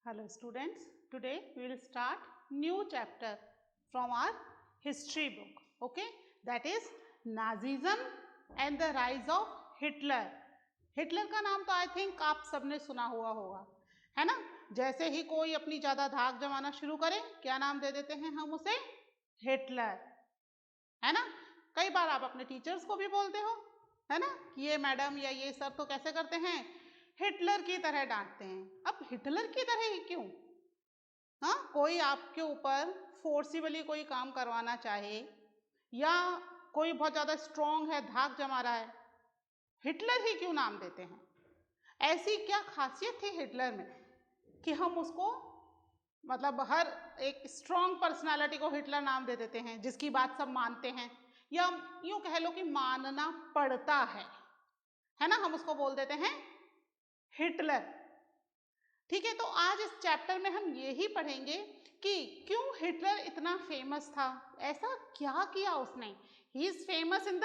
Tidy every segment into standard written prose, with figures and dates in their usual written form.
Hello students, today we will start new chapter from our history book, okay, that is Nazism and the rise of Hitler. Hitler का नाम तो I think आप सबने सुना हुआ होगा, है ना। जैसे ही कोई अपनी ज्यादा धाक जमाना शुरू करे क्या नाम दे देते हैं हम उसे, हिटलर, है ना। कई बार आप अपने टीचर्स को भी बोलते हो, है ना, कि ये मैडम या ये सर तो कैसे करते हैं, हिटलर की तरह डांटते हैं। अब हिटलर की तरह ही क्यों? हाँ, कोई आपके ऊपर फोर्सिबली कोई काम करवाना चाहे या कोई बहुत ज्यादा स्ट्रॉन्ग है, धाक जमा रहा है, हिटलर ही क्यों नाम देते हैं? ऐसी क्या खासियत थी हिटलर में कि हम उसको मतलब हर एक स्ट्रॉन्ग पर्सनालिटी को हिटलर नाम दे देते हैं, जिसकी बात सब मानते हैं, या यूं कह लो कि मानना पड़ता है ना, हम उसको बोल देते हैं हिटलर। ठीक है, तो आज इस चैप्टर में हम यही पढ़ेंगे कि क्यों हिटलर इतना फेमस था, ऐसा क्या किया उसने। He is famous in the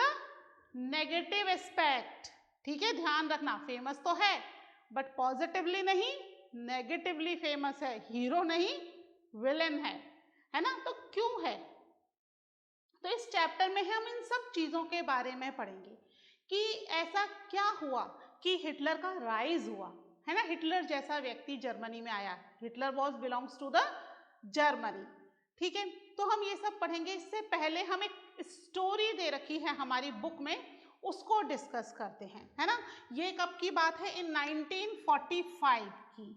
negative aspect. ठीक है, ध्यान रखना, फेमस तो है बट पॉजिटिवली नहीं, नेगेटिवली फेमस है, हीरो नहीं विलेन है ना। तो क्यों है, तो इस चैप्टर में हम इन सब चीजों के बारे में पढ़ेंगे कि ऐसा क्या हुआ कि हिटलर का राइज हुआ, है ना। हिटलर जैसा व्यक्ति जर्मनी में आया, Hitler was belongs to the Germany. ठीक है, तो हम ये सब पढ़ेंगे। इससे पहले हम एक स्टोरी दे रखी है हमारी बुक में, उसको डिस्कस करते हैं, है ना। ये कब की बात है, इन 1945 की।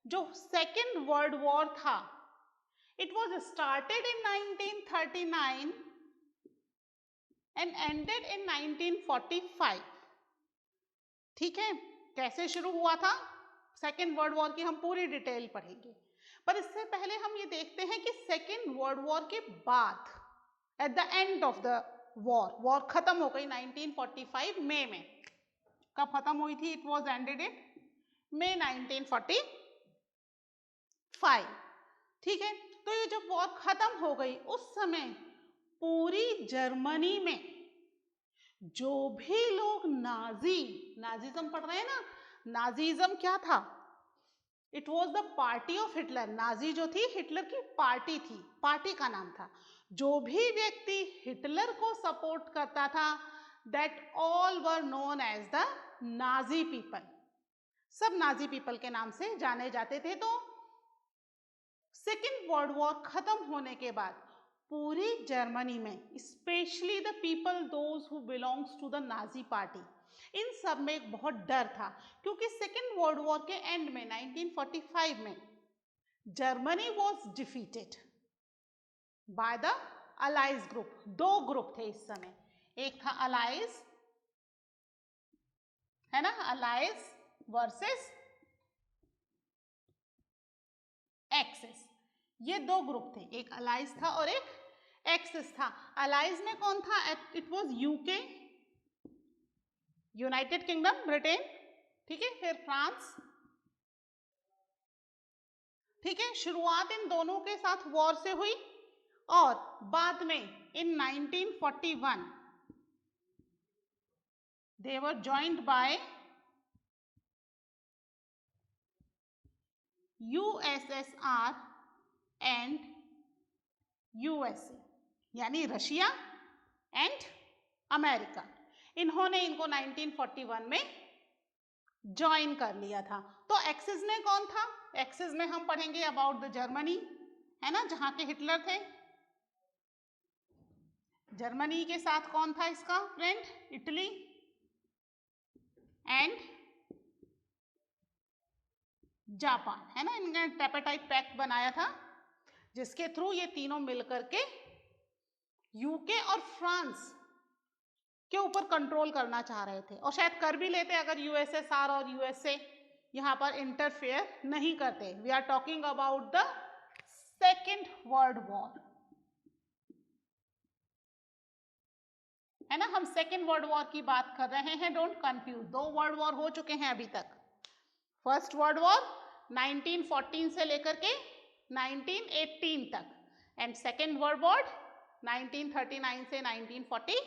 जो सेकेंड वर्ल्ड वॉर था, it was started in 1939 and ended in 1945। ठीक है, कैसे शुरू हुआ था सेकेंड वर्ल्ड वॉर की हम पूरी डिटेल पढ़ेंगे, पर इससे पहले हम ये देखते हैं कि सेकेंड वर्ल्ड वॉर के बाद eight the end of the war खत्म हो गई 1945 मई में। कब खत्म हुई थी? It was ended in May 1945। ठीक है, तो ये जब वॉर खत्म हो गई उस समय पूरी जर्मनी में जो भी लोग नाजीज्म पढ़ रहे हैं ना, नाजीज्म क्या था? It was the party of Hitler. Nazi जो थी हिटलर की पार्टी थी, पार्टी का नाम था। जो भी व्यक्ति हिटलर को सपोर्ट करता था, that all were known as the Nazi people. सब नाजी पीपल के नाम से जाने जाते थे। तो सेकेंड वर्ल्ड वॉर खत्म होने के बाद पूरी जर्मनी में, specially the people those who belongs to the Nazi party, इन सब में एक बहुत डर था, क्योंकि सेकेंड वर्ल्ड वॉर के एंड में 1945 में Germany was defeated by the allies group. दो ग्रुप थे इस समय, एक था अलाइज, है ना, अलाइज वर्सेस एक्सिस। ये दो ग्रुप थे, एक अलाइज था और एक एक्सिस था। अलाइज में कौन था? It was UK, United kingdom, Britain, ठीक है, फिर फ्रांस। ठीक है, शुरुआत इन दोनों के साथ वॉर से हुई और बाद में in 1941 they were joined by USSR and USA, यानी रशिया एंड अमेरिका। इन्होंने इनको 1941 में ज्वाइन कर लिया था। तो एक्सिस में कौन था? एक्सिस में हम पढ़ेंगे अबाउट द जर्मनी, है ना, जहां के हिटलर थे। जर्मनी के साथ कौन था इसका फ्रेंड? इटली एंड जापान, है ना। इन्होंने ट्रिपाटाइट पैक्ट बनाया था, जिसके थ्रू ये तीनों मिलकर के यूके और फ्रांस के ऊपर कंट्रोल करना चाह रहे थे, और शायद कर भी लेते अगर यूएसएसआर और यूएसए यहां पर इंटरफेयर नहीं करते। We are talking about the Second world War, है ना। हम सेकेंड वर्ल्ड वॉर की बात कर रहे हैं, डोंट कंफ्यूज। दो वर्ल्ड वॉर हो चुके हैं अभी तक। फर्स्ट वर्ल्ड वॉर 1914 से लेकर के 1918 तक, एंड सेकेंड वर्ल्ड वॉर 1939 से 1945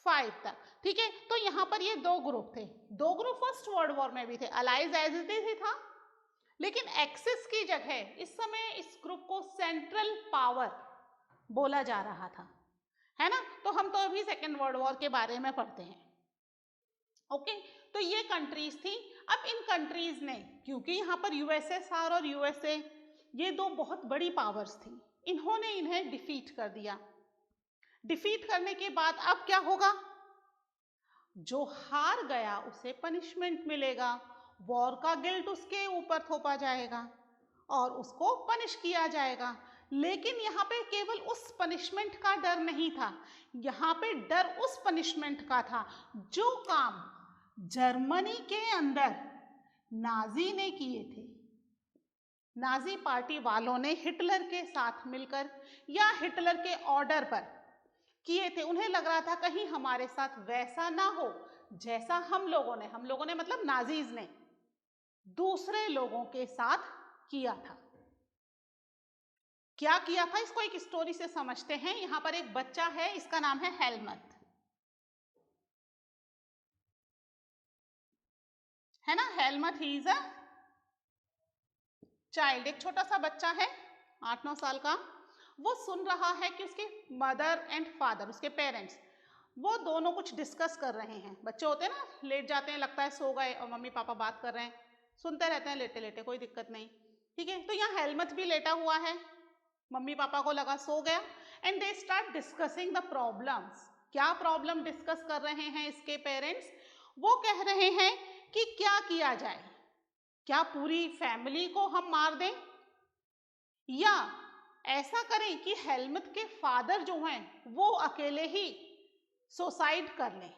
5 तक, ठीक है। तो यहाँ पर ये दो ग्रुप थे, दो ग्रुप फर्स्ट वर्ल्ड वॉर में भी थे, अलाइज एज इट इज ही था, लेकिन एक्सिस की जगह इस समय इस ग्रुप को सेंट्रल पावर बोला जा रहा था, है ना। तो हम तो अभी सेकेंड वर्ल्ड वॉर के बारे में पढ़ते हैं, ओके। तो ये कंट्रीज थी। अब इन कंट्रीज ने, क्योंकि यहाँ पर यूएसएसआर और यूएसए ये दो बहुत बड़ी पावर्स थी, इन्होंने इन्हें डिफीट कर दिया। डिफीट करने के बाद अब क्या होगा, जो हार गया उसे पनिशमेंट मिलेगा, वॉर का गिल्ट उसके ऊपर थोपा जाएगा और उसको पनिश किया जाएगा। लेकिन यहाँ पे केवल उस पनिशमेंट का डर नहीं था, यहाँ पे डर उस पनिशमेंट का था जो काम जर्मनी के अंदर नाजी ने किए थे। नाजी पार्टी वालों ने हिटलर के साथ मिलकर या हिटलर के ऑर्डर पर किए थे। उन्हें लग रहा था कहीं हमारे साथ वैसा ना हो जैसा हम लोगों ने मतलब नाजीज ने दूसरे लोगों के साथ किया था। क्या किया था, इसको एक स्टोरी से समझते हैं। यहां पर एक बच्चा है, इसका नाम है हेलमट, है ना। Helmont he is a child, एक छोटा सा बच्चा है 8-9 साल का। वो सुन रहा है कि उसके मदर एंड फादर, उसके पेरेंट्स, वो दोनों कुछ डिस्कस कर रहे हैं। बच्चे होते हैं ना, लेट जाते हैं, लगता है सो गए और मम्मी पापा बात कर रहे हैं, सुनते रहते हैं लेटे लेटे, कोई दिक्कत नहीं, ठीक है। तो यहाँ हेलमट भी लेटा हुआ है, मम्मी पापा को लगा सो गया, and they start discussing the problems. क्या प्रॉब्लम डिस्कस कर रहे हैं इसके पेरेंट्स, वो कह रहे हैं कि क्या किया जाए, क्या पूरी फैमिली को हम मार दें या ऐसा करें कि हेलमट के फादर जो हैं वो अकेले ही सुसाइड कर लें।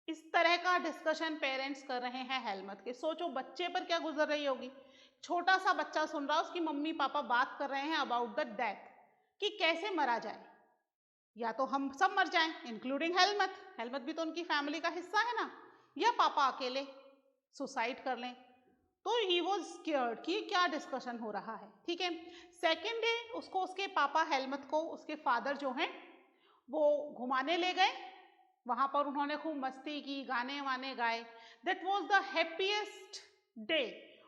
इस तरह का डिस्कशन पेरेंट्स कर रहे हैं हेलमट के। सोचो बच्चे पर क्या गुजर रही होगी, छोटा सा बच्चा सुन रहा है उसकी मम्मी पापा बात कर रहे हैं अबाउट द डेथ, कि कैसे मरा जाए, या तो हम सब मर जाएं इंक्लूडिंग हेलमट, हेलमट भी तो उनकी फैमिली का हिस्सा है ना, या पापा अकेले सुसाइड कर लें। तो ही वॉज स्केयर्ड कि क्या डिस्कशन हो रहा है, ठीक है। सेकेंड डे उसको उसके पापा हेलमट को उसके फादर जो हैं वो घुमाने ले गए, वहां पर उन्होंने खूब मस्ती की, गाने वाने गाए। That was the happiest day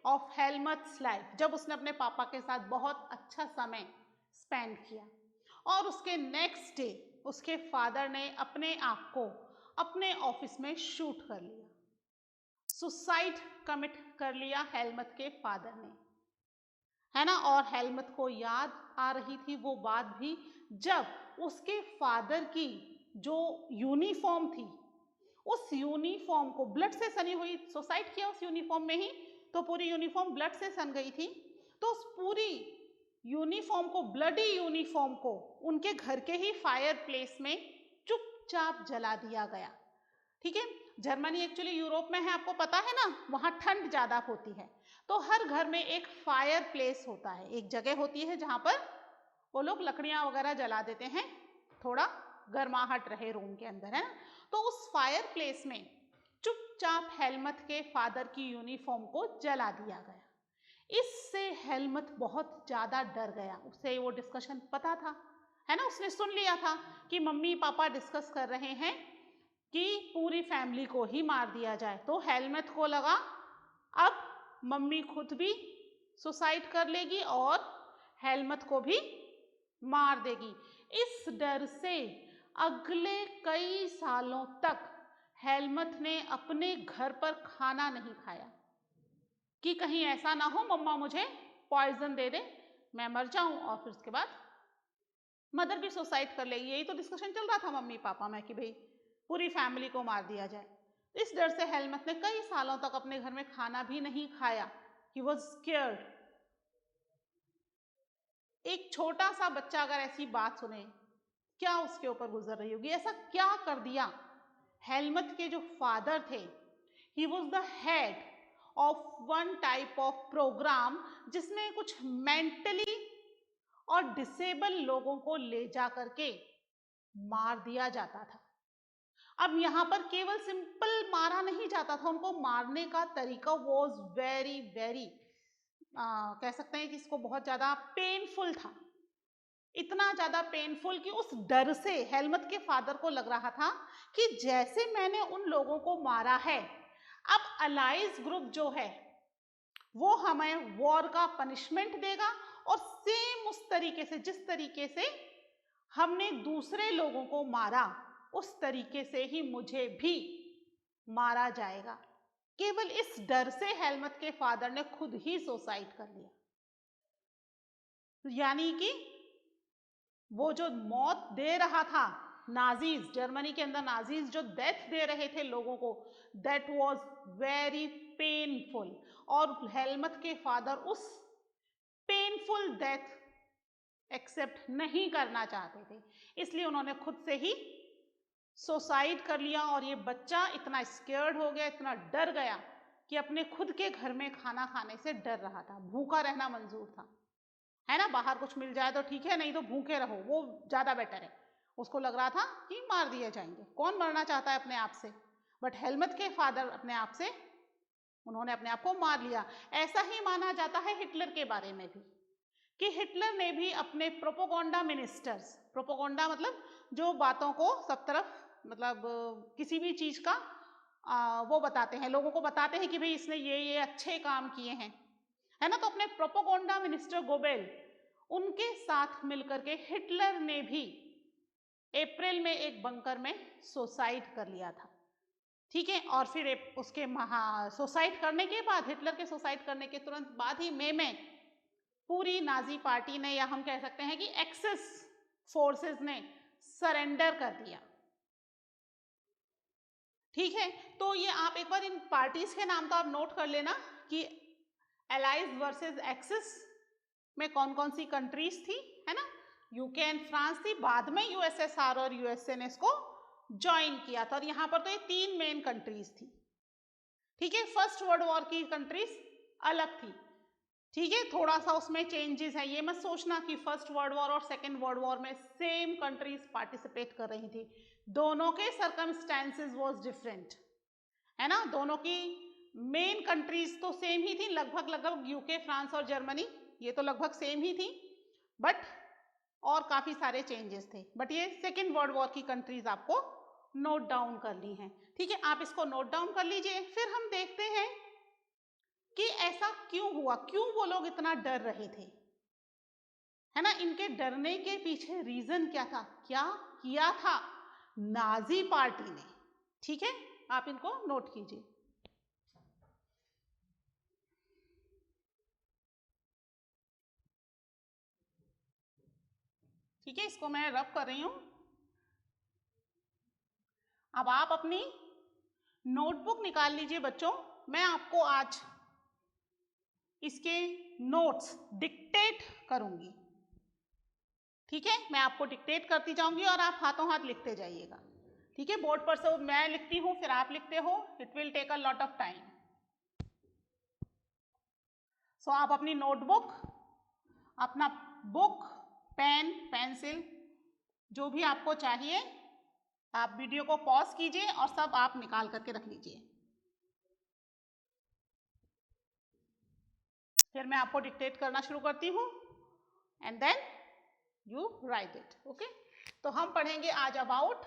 of Helmut's life, जब उसने अपने पापा के साथ बहुत अच्छा समय स्पेंड किया। और उसके नेक्स्ट डे उसके फादर ने अपने आप को अपने ऑफिस में शूट कर लिया, सुसाइड कमिट कर लिया हेलमट के फादर ने, है ना। और हेलमट को याद आ रही थी वो बात भी, जब उसके फादर की जो यूनिफॉर्म थी, उस यूनिफॉर्म को ब्लड से सनी हुई, सुसाइड किया उस यूनिफॉर्म में ही, तो पूरी यूनिफॉर्म ब्लड से सन गई थी। तो उस पूरी यूनिफॉर्म को, ब्लडी यूनिफॉर्म को उनके घर के ही फायर प्लेस में चुपचाप जला दिया गया, ठीक है। जर्मनी एक्चुअली यूरोप में है, आपको पता है ना, वहां ठंड ज्यादा होती है, तो हर घर में एक फायर प्लेस होता है, एक जगह होती है जहां पर वो लोग लकड़ियां वगैरह जला देते हैं, थोड़ा गर्माहट रहे रूम के अंदर, है ना। तो उस फायर प्लेस में चुपचाप हेलमट के फादर की यूनिफॉर्म को जला दिया गया। इससे हेलमट बहुत ज्यादा डर गया, उसे वो डिस्कशन पता था, है ना, उसने सुन लिया था कि मम्मी पापा डिस्कस कर रहे हैं कि पूरी फैमिली को ही मार दिया जाए। तो हेलमट को लगा अब मम्मी खुद भी सुसाइड कर लेगी और हेलमट को भी मार देगी। इस डर से अगले कई सालों तक हेलमट ने अपने घर पर खाना नहीं खाया, कि कहीं ऐसा ना हो मम्मा मुझे पॉइजन दे दे, मैं मर जाऊं और फिर उसके बाद मदर भी सुसाइड कर लेगी। यही तो डिस्कशन चल रहा था मम्मी पापा में कि भाई पूरी फैमिली को मार दिया जाए। इस डर से हेलमट ने कई सालों तक अपने घर में खाना भी नहीं खाया। He was scared. एक छोटा सा बच्चा अगर ऐसी बात सुने, क्या उसके ऊपर गुजर रही होगी, ऐसा क्या कर दिया। हेलमट के जो फादर थे, he was the head of one type of programme जिसमें कुछ मेंटली और डिसेबल लोगों को ले जा करके मार दिया जाता था। अब यहां पर केवल सिंपल मारा नहीं जाता था, उनको मारने का तरीका वॉज वेरी वेरी कह सकते हैं कि इसको बहुत ज्यादा पेनफुल था। इतना ज्यादा पेनफुल कि उस डर से हेलमत के फादर को लग रहा था कि जैसे मैंने उन लोगों को मारा है, अब अलाइज ग्रुप जो है वो हमें वॉर का पनिशमेंट देगा और सेम उस तरीके से, जिस तरीके से हमने दूसरे लोगों को मारा, उस तरीके से ही मुझे भी मारा जाएगा। केवल इस डर से हेलमत के फादर ने खुद ही सुसाइड कर लिया। यानी कि वो जो मौत दे रहा था, नाजीज, जर्मनी के अंदर नाजीज जो डेथ दे रहे थे लोगों को, दैट वाज वेरी पेनफुल, और हेलमत के फादर उस पेनफुल डेथ एक्सेप्ट नहीं करना चाहते थे, इसलिए उन्होंने खुद से ही सुसाइड कर लिया। और ये बच्चा इतना स्केयर्ड हो गया, इतना डर गया कि अपने खुद के घर में खाना खाने से डर रहा था। भूखा रहना मंजूर था, है ना, बाहर कुछ मिल जाए तो ठीक है, नहीं तो भूखे रहो, वो ज्यादा बेटर है। उसको लग रहा था कि मार दिए जाएंगे, कौन मरना चाहता है अपने आप से, बट हेलमत के फादर अपने आप से, उन्होंने अपने आप को मार लिया। ऐसा ही माना जाता है हिटलर के बारे में भी, कि हिटलर ने भी अपने प्रोपोगंडा मिनिस्टर्स, प्रोपोगंडा मतलब जो बातों को सब तरफ, मतलब किसी भी चीज का वो बताते हैं, लोगों को बताते हैं कि भाई इसने ये अच्छे काम किए हैं, है ना, तो अपने प्रोपोगंडा मिनिस्टर गोबेल, उनके साथ मिलकर के हिटलर ने भी अप्रैल में एक बंकर में सुसाइड कर लिया था। ठीक है, और फिर उसके सुसाइड करने के बाद, हिटलर के सुसाइड करने के तुरंत बाद ही मई में पूरी नाजी पार्टी ने, या हम कह सकते हैं कि एक्सेस फोर्सेस ने सरेंडर कर दिया। ठीक है, तो ये आप एक बार इन पार्टीज के नाम तो आप नोट कर लेना कि एलाइज वर्सेस एक्सेस में कौन कौन सी कंट्रीज थी, है ना, यूके एंड फ्रांस थी, बाद में यूएसएसआर और यूएसए ने इसको ज्वाइन किया था, और यहां पर तो ये 3 मेन कंट्रीज थी। ठीक है, फर्स्ट वर्ल्ड वॉर की कंट्रीज अलग थी। ठीक है, थोड़ा सा उसमें चेंजेस है, ये मत सोचना कि फर्स्ट वर्ल्ड वॉर और सेकेंड वर्ल्ड वॉर में सेम कंट्रीज पार्टिसिपेट कर रही थी, दोनों के सर्कमस्टेंसेस वाज डिफरेंट, है ना, दोनों की मेन कंट्रीज तो सेम ही थी, लगभग यूके, फ्रांस और जर्मनी, ये तो लगभग सेम ही थी, बट और काफी सारे चेंजेस थे। बट ये सेकेंड वर्ल्ड वॉर की कंट्रीज आपको नोट डाउन करनी है। ठीक है, आप इसको नोट डाउन कर लीजिए। फिर हम देखते हैं कि ऐसा क्यों हुआ, क्यों वो लोग इतना डर रहे थे, है ना, इनके डरने के पीछे रीजन क्या था, क्या किया था नाजी पार्टी ने। ठीक है, आप इनको नोट कीजिए। ठीक है, इसको मैं रब कर रही हूं। अब आप अपनी नोटबुक निकाल लीजिए बच्चों, मैं आपको आज इसके नोट्स डिक्टेट करूंगी। ठीक है, मैं आपको डिक्टेट करती जाऊंगी और आप हाथों हाथ लिखते जाइएगा। ठीक है, बोर्ड पर से मैं लिखती हूँ, फिर आप लिखते हो, it will take a lot of time. So आप अपनी नोटबुक, अपना बुक, पेन, पेंसिल, जो भी आपको चाहिए, आप वीडियो को पॉज कीजिए और सब आप निकाल करके रख लीजिए। फिर मैं आपको डिक्टेट करना शुरू करती हूँ and then you write it. Okay, तो हम पढ़ेंगे आज अबाउट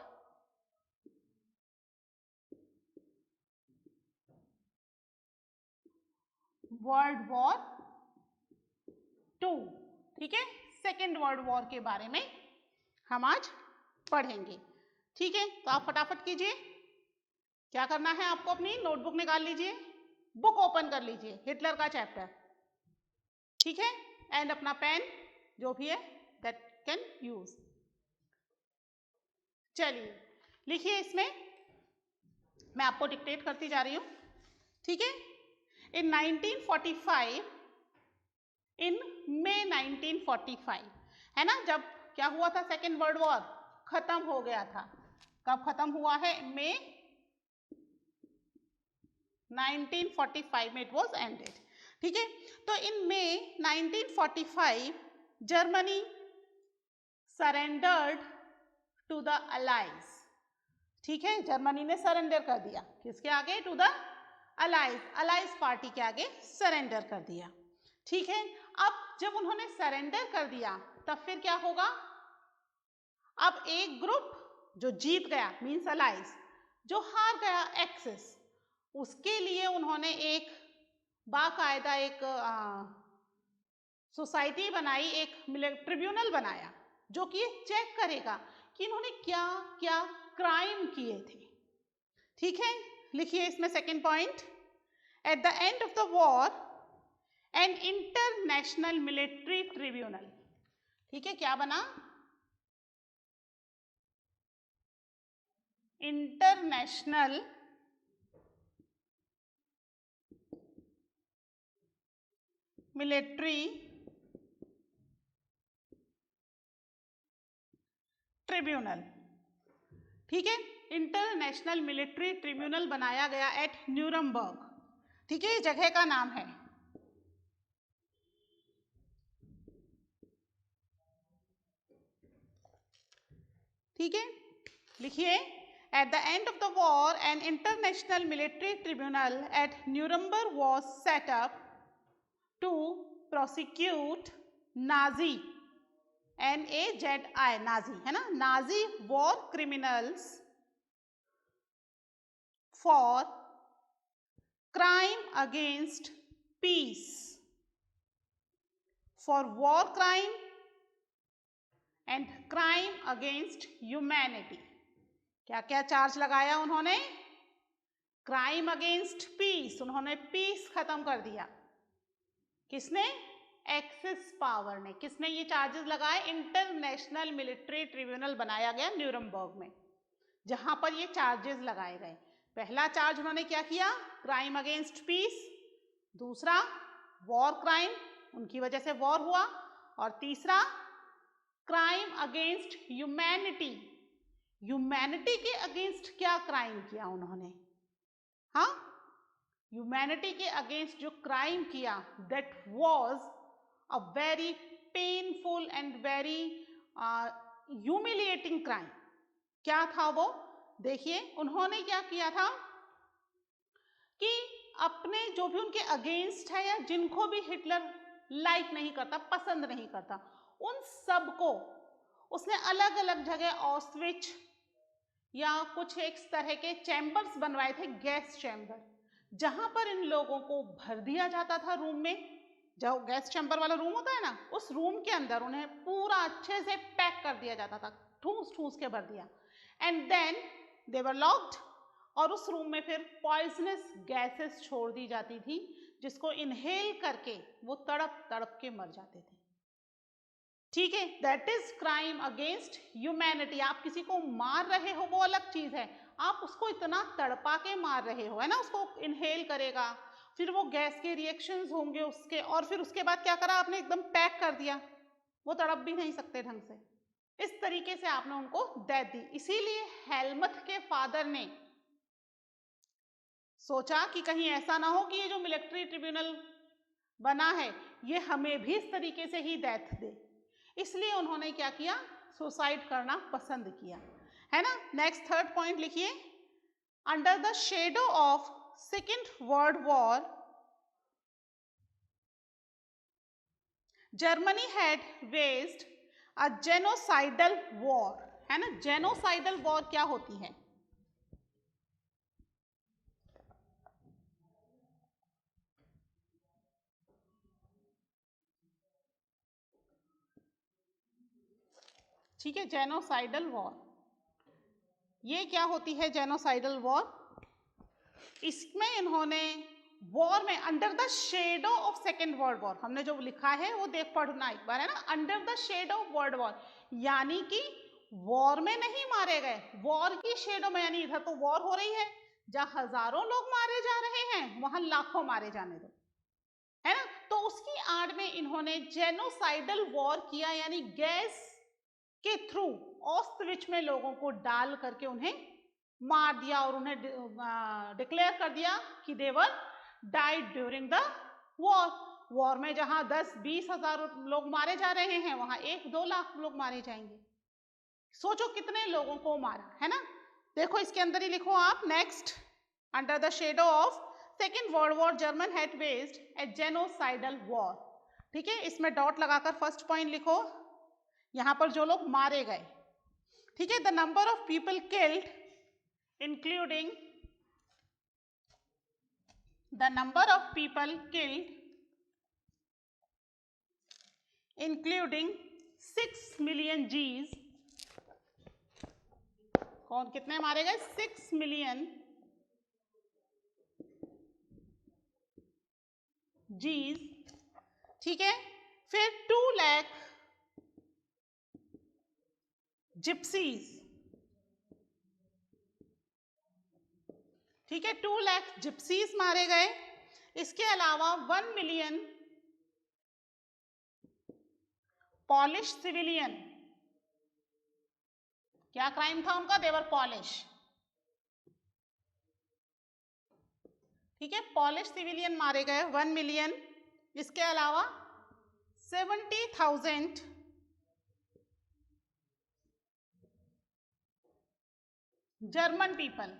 वर्ल्ड वॉर 2। ठीक है, सेकेंड वर्ल्ड वॉर के बारे में हम आज पढ़ेंगे। ठीक है, तो आप फटाफट कीजिए, क्या करना है आपको, अपनी नोटबुक निकाल लीजिए, बुक ओपन कर लीजिए, हिटलर का चैप्टर। ठीक है, एंड अपना पेन जो भी है दैट कैन यूज। चलिए लिखिए, इसमें मैं आपको डिक्टेट करती जा रही हूं। ठीक है, इन 1945, इन मई 1945, है ना, जब क्या हुआ था, सेकेंड वर्ल्ड वॉर खत्म हो गया था। कब खत्म हुआ है, मई 1945 में इट वॉज एंडेड। ठीक है, तो in May 1945 Germany surrendered to the allies. ठीक है, जर्मनी ने सरेंडर कर दिया, किसके आगे, to the allies, allies party के आगे सरेंडर कर दिया। ठीक है, अब जब उन्होंने सरेंडर कर दिया तब फिर क्या होगा, अब एक ग्रुप जो जीत गया मीन्स अलाइज, जो हार गया एक्सिस, उसके लिए उन्होंने एक बाकायदा एक सोसाइटी बनाई, एक ट्रिब्यूनल बनाया जो कि चेक करेगा कि इन्होंने क्या क्या क्राइम किए थे। ठीक है, लिखिए इसमें second point, eight the end of the war an international military tribunal. ठीक है, क्या बना, इंटरनेशनल मिलिट्री ट्रिब्यूनल। ठीक है, इंटरनेशनल मिलिट्री ट्रिब्यूनल बनाया गया एट न्यूरमबर्ग। ठीक है, जगह का नाम है। ठीक है, लिखिए, at the end of the war an international military tribunal at Nuremberg was set up to prosecute Nazi, NAZI, Nazi है ना, Nazi war criminals for crime against peace, for war crime and crime against humanity. क्या क्या charge लगाया उन्होंने, crime against peace, उन्होंने peace खत्म कर दिया, किसने, एक्सिस पावर ने। किसने ये चार्जेस लगाए, इंटरनेशनल मिलिट्री ट्रिब्यूनल बनाया गया न्यूरमबर्ग में, जहां पर ये चार्जेस लगाए गए। पहला चार्ज उन्होंने क्या किया, क्राइम अगेंस्ट पीस, दूसरा वॉर क्राइम, उनकी वजह से वॉर हुआ, और तीसरा क्राइम अगेंस्ट ह्यूमैनिटी, ह्यूमैनिटी के अगेंस्ट क्या क्राइम किया उन्होंने, हाँ, ह्यूमैनिटी के अगेंस्ट जो क्राइम किया, that was a very painful and very humiliating crime. क्या था वो, देखिए उन्होंने क्या किया था कि अपने जो भी उनके अगेंस्ट है या जिनको भी हिटलर लाइक नहीं करता, पसंद नहीं करता, उन सबको उसने अलग अलग जगह ऑस्विच या कुछ एक तरह के चैम्बर्स बनवाए थे, गैस चैम्बर, जहां पर इन लोगों को भर दिया जाता था रूम में, जो गैस चैम्बर वाला रूम होता है ना, उस रूम के अंदर उन्हें पूरा अच्छे से पैक कर दिया जाता था, ठूस ठूस के भर दिया, and then they were locked, और उस रूम में फिर पॉइजनस गैसेस छोड़ दी जाती थी, जिसको इनहेल करके वो तड़प तड़प के मर जाते थे। ठीक है, that is crime against humanity. आप किसी को मार रहे हो वो अलग चीज है, आप उसको इतना तड़पा के मार रहे हो, है ना, उसको इनहेल करेगा, फिर वो गैस के रिएक्शंस होंगे उसके, और फिर उसके बाद क्या करा आपने, एकदम पैक कर दिया, वो तड़प भी नहीं सकते ढंग से, इस तरीके से आपने उनको डेथ दी। इसीलिए हेलमथ के फादर ने सोचा कि कहीं ऐसा ना हो कि ये जो मिलिट्री ट्रिब्यूनल बना है ये हमें भी इस तरीके से ही डेथ दे, इसलिए उन्होंने क्या किया, सुसाइड करना पसंद किया, है ना। नेक्स्ट थर्ड पॉइंट लिखिए, under the shadow of second world war Germany had waged a genocidal war, है ना। जेनोसाइडल वॉर क्या होती है, ठीक है, जेनोसाइडल वॉर, ये क्या होती है जेनोसाइडल वॉर, इसमें इन्होंने वॉर में under the shadow of second world war, हमने जो लिखा है वो देख पढ़ना एक बार, है ना, under the shadow of world war, यानी कि वॉर में नहीं मारे गए, वॉर की शेडो में, यानी इधर तो वॉर हो रही है, जहां हजारों लोग मारे जा रहे हैं वहां लाखों मारे जाने दो, है ना, तो उसकी आड़ में इन्होंने जेनोसाइडल वॉर किया, यानी गैस के थ्रू ऑस्विच में लोगों को डाल करके उन्हें मार दिया, और उन्हें डिक्लेयर कर दिया कि they were died during the war. War में जहां 10-20 हजार लोग मारे जा रहे हैं वहां 1-2 लाख लोग मारे जाएंगे, सोचो कितने लोगों को मारा, है ना। देखो इसके अंदर ही लिखो आप, next, under the shadow of second world war German had waged a genocidal war. ठीक है, इसमें डॉट लगाकर फर्स्ट पॉइंट लिखो, यहाँ पर जो लोग मारे गए, ठीक है। The number of people killed including the number of people killed including 6 million Gs, कौन कितने मारे गए? 6 मिलियन Gs, ठीक है। फिर 2 लाख जिप्सीज, ठीक है, 2 लाख जिप्सीज मारे गए। इसके अलावा 1 मिलियन पॉलिश सिविलियन, क्या क्राइम था उनका? देवर पॉलिश, ठीक है, पॉलिश सिविलियन मारे गए 1 मिलियन। इसके अलावा 70,000 जर्मन पीपल।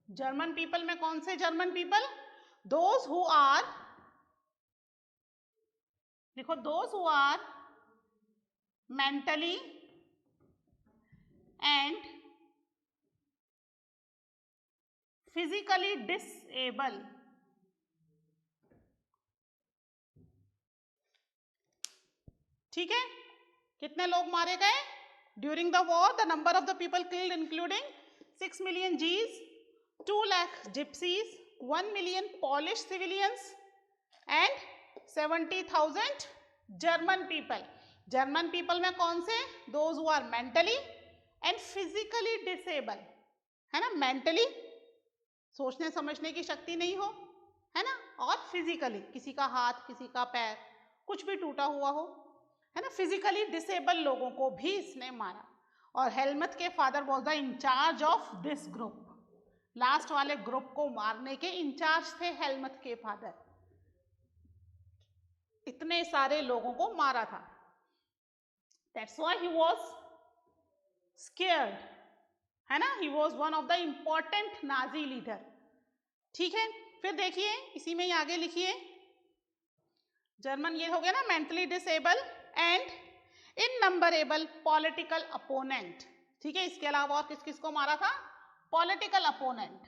जर्मन पीपल में कौन से German people? Those who are, देखो, those who are mentally and physically disable, ठीक है। कितने लोग मारे गए during the war? The number of the people killed including 6 million Gs, 2 lakh gypsies, 1 million Polish civilians and 70,000 German people. German people में कौन से? Those who are mentally and physically disabled, है ना, मेंटली सोचने समझने की शक्ति नहीं हो, है ना, और फिजिकली किसी का हाथ, किसी का पैर, कुछ भी टूटा हुआ हो, है ना, फिजिकली डिसेबल लोगों को भी इसने मारा। और हेलमथ के father was the incharge of this group, last वाले ग्रुप को मारने के इंचार्ज थे हेलमथ के फादर। इतने सारे लोगों को मारा था, that's why he was scared, है ना, he was one of the important Nazi leader, ठीक है। फिर देखिए इसी में ही आगे लिखिए, जर्मन ये हो गया ना, mentally disable and innumerable political opponent, ठीक है। इसके अलावा और किस किस को मारा था? पॉलिटिकल अपोनेंट,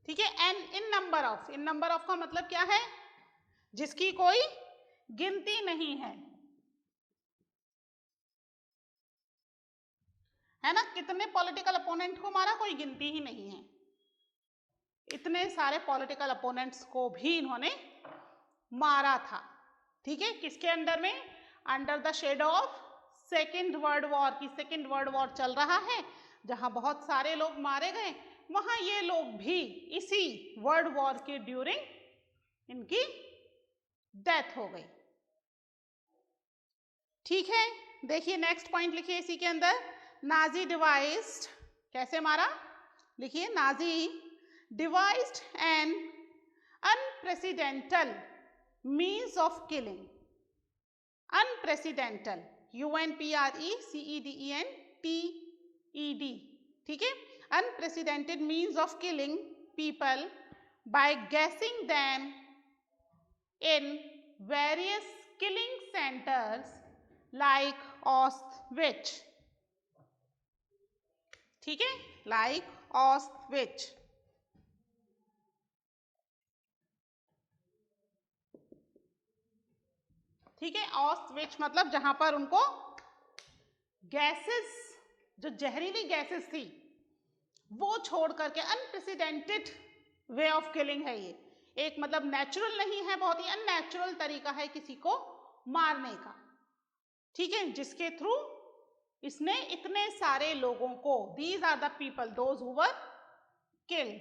ठीक है। And in number of, in number of का मतलब क्या है? जिसकी कोई गिनती नहीं है, है ना। कितने पॉलिटिकल अपोनेंट को मारा? कोई गिनती ही नहीं है। इतने सारे पॉलिटिकल अपोनेंट्स को भी इन्होंने मारा था, ठीक है। किसके अंडर में? Under the shadow of second world war, की सेकेंड वर्ल्ड वॉर चल रहा है, जहां बहुत सारे लोग मारे गए, वहां ये लोग भी इसी वर्ल्ड वॉर के ड्यूरिंग इनकी डेथ हो गई, ठीक है। देखिए नेक्स्ट पॉइंट लिखिए इसी के अंदर, नाजी डिवाइस्ड, कैसे मारा? लिखिए, Nazi devised an unprecedented means of killing, unprecedented, UNPRECEDENTED, ठीक है। Unprecedented means of killing people by gassing them in various killing centres like Auschwitz, ठीक है, लाइक ऑस्टविच, ठीक है। ऑस्टविच मतलब जहां पर उनको गैसेस, जो जहरीली गैसेस थी वो छोड़ करके, अनप्रेसिडेंटेड वे ऑफ किलिंग है ये, एक मतलब नेचुरल नहीं है, बहुत ही अननेचुरल तरीका है किसी को मारने का, ठीक है, जिसके थ्रू इसने इतने सारे लोगों को, these are the people those who were killed,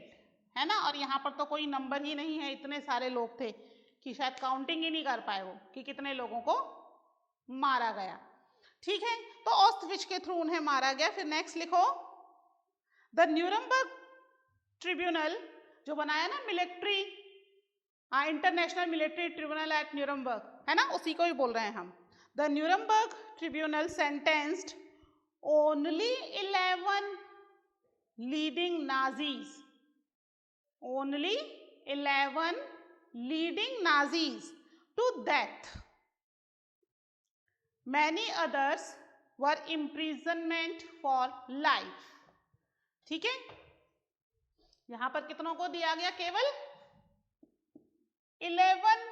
है ना। और यहाँ पर तो कोई नंबर ही नहीं है, इतने सारे लोग थे कि शायद काउंटिंग ही नहीं कर पाए वो कि कितने लोगों को मारा गया, ठीक है। तो ऑस्टविच के थ्रू उन्हें मारा गया। फिर नेक्स्ट लिखो, द न्यूरमबर्ग ट्रिब्यूनल, जो बनाया ना military, international military tribunal at Nuremberg, है ना, उसी को ही बोल रहे हैं हम। The Nuremberg tribunal sentenced only 11 leading Nazis, only 11 leading Nazis to death. Many others were imprisonment for life. ठीक है, यहां पर कितनों को दिया गया? केवल 11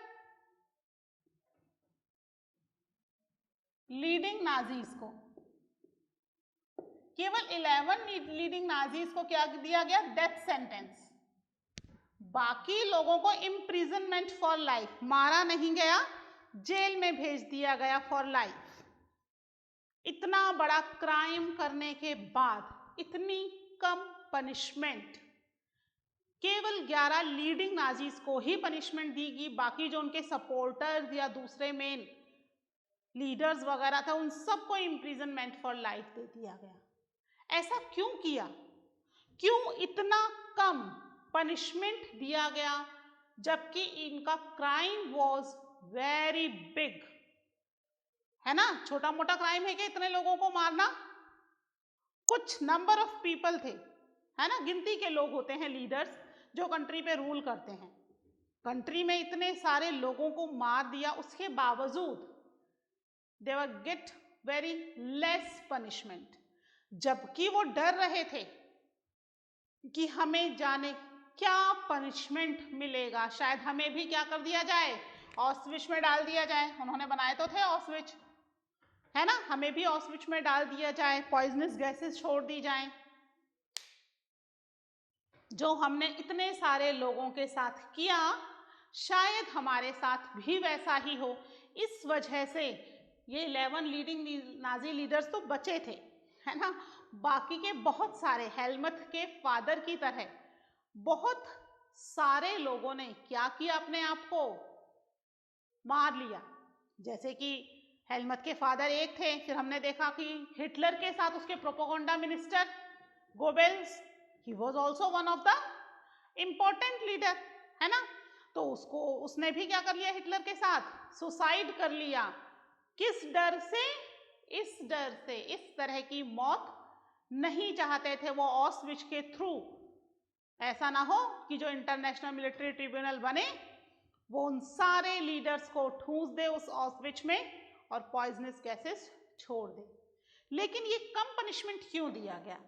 लीडिंग नाजीज को, केवल 11 लीडिंग नाजीज को क्या दिया गया? Death sentence. बाकी लोगों को इम्प्रिजनमेंट फॉर लाइफ, मारा नहीं गया, जेल में भेज दिया गया फॉर लाइफ। इतना बड़ा क्राइम करने के बाद इतनी कम पनिशमेंट, केवल 11 लीडिंग नाजीज को ही पनिशमेंट दी गई, बाकी जो उनके सपोर्टर्स या दूसरे मेन लीडर्स वगैरह था उन सबको इम्प्रिजनमेंट फॉर लाइफ दे दिया गया। ऐसा क्यों किया? क्यों इतना कम पनिशमेंट दिया गया जबकि इनका क्राइम वॉज वेरी बिग? है ना, छोटा मोटा क्राइम है कि इतने लोगों को मारना? कुछ नंबर ऑफ पीपल थे, है ना, गिनती के लोग होते हैं लीडर्स जो कंट्री पे रूल करते हैं। कंट्री में इतने सारे लोगों को मार दिया, उसके बावजूद दे वर गेट वेरी लेस पनिशमेंट, जबकि वो डर रहे थे कि हमें जाने क्या पनिशमेंट मिलेगा, शायद हमें भी क्या कर दिया जाए, ऑस्विच में डाल दिया जाए। उन्होंने बनाए तो थे ऑस्विच, है ना, हमें भी ऑस्विच में डाल दिया जाए, पॉइजनस गैसेस छोड़ दी जाएं। जो हमने इतने सारे लोगों के साथ किया, शायद हमारे साथ भी वैसा ही हो। इस वजह से ये 11 लीडिंग नाजी लीडर्स तो बचे थे, है ना। बाकी के बहुत सारे, हेलमथ के फादर की तरह बहुत सारे लोगों ने क्या किया, अपने आप को मार लिया। जैसे कि हेलमथ के फादर एक थे, फिर हमने देखा कि हिटलर के साथ उसके propaganda minister Goebbels, he was also one of the important leader, है ना। तो उसने भी क्या कर लिया हिटलर के साथ, सुसाइड कर लिया। किस डर से? इस डर से, इस तरह की मौत नहीं चाहते थे वो ऑस्विच के थ्रू। ऐसा ना हो कि जो इंटरनेशनल मिलिट्री ट्रिब्यूनल बने वो उन सारे लीडर्स को ठूंस दे उस ऑस्विच में और पॉइजनस गैसेस छोड़ दे। लेकिन ये कम पनिशमेंट क्यों दिया गया?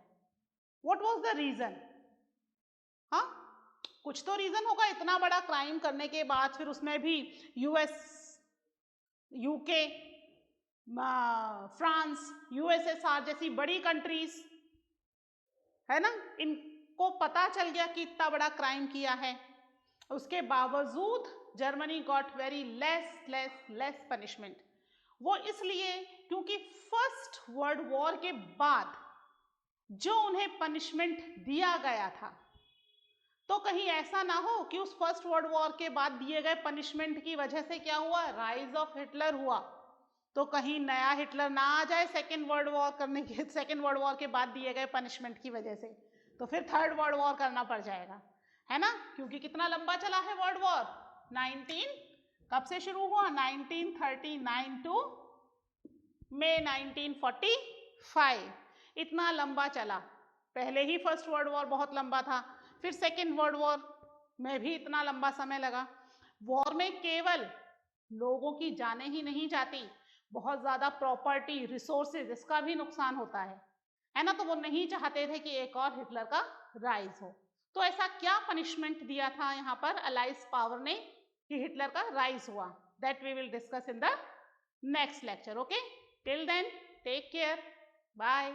What was the reason? हाँ, कुछ तो रीजन होगा। इतना बड़ा क्राइम करने के बाद फिर उसमें भी यूएस, यूके, फ्रांस, यूएसएसआर जैसी बड़ी कंट्रीज, है ना, इनको पता चल गया कि इतना बड़ा क्राइम किया है। उसके बावजूद Germany got very less punishment. वो इसलिए क्योंकि फर्स्ट वर्ल्ड वॉर के बाद जो उन्हें पनिशमेंट दिया गया था, तो कहीं ऐसा ना हो कि उस फर्स्ट वर्ल्ड वॉर के बाद दिए गए पनिशमेंट की वजह से क्या हुआ, राइज ऑफ हिटलर हुआ। तो कहीं नया हिटलर ना आ जाए सेकेंड वर्ल्ड वॉर के बाद दिए गए पनिशमेंट की वजह से, तो फिर थर्ड वर्ल्ड वॉर करना पड़ जाएगा, है ना। क्योंकि कितना लंबा चला है वर्ल्ड वॉर, 19 कब से शुरू हुआ, 1939 टू मई 1945, इतना लंबा चला। पहले ही फर्स्ट वर्ल्ड वॉर बहुत लंबा था, फिर सेकेंड वर्ल्ड वॉर में भी इतना लंबा समय लगा। वॉर में केवल लोगों की जानें ही नहीं जाती, बहुत ज्यादा प्रॉपर्टी, रिसोर्सेज, इसका भी नुकसान होता है ना। तो वो नहीं चाहते थे कि एक और हिटलर का राइज हो। तो ऐसा क्या पनिशमेंट दिया था यहाँ पर अलाइज पावर ने कि हिटलर का राइज हुआ? That we will discuss in the next lecture. Okay, till then take care, bye.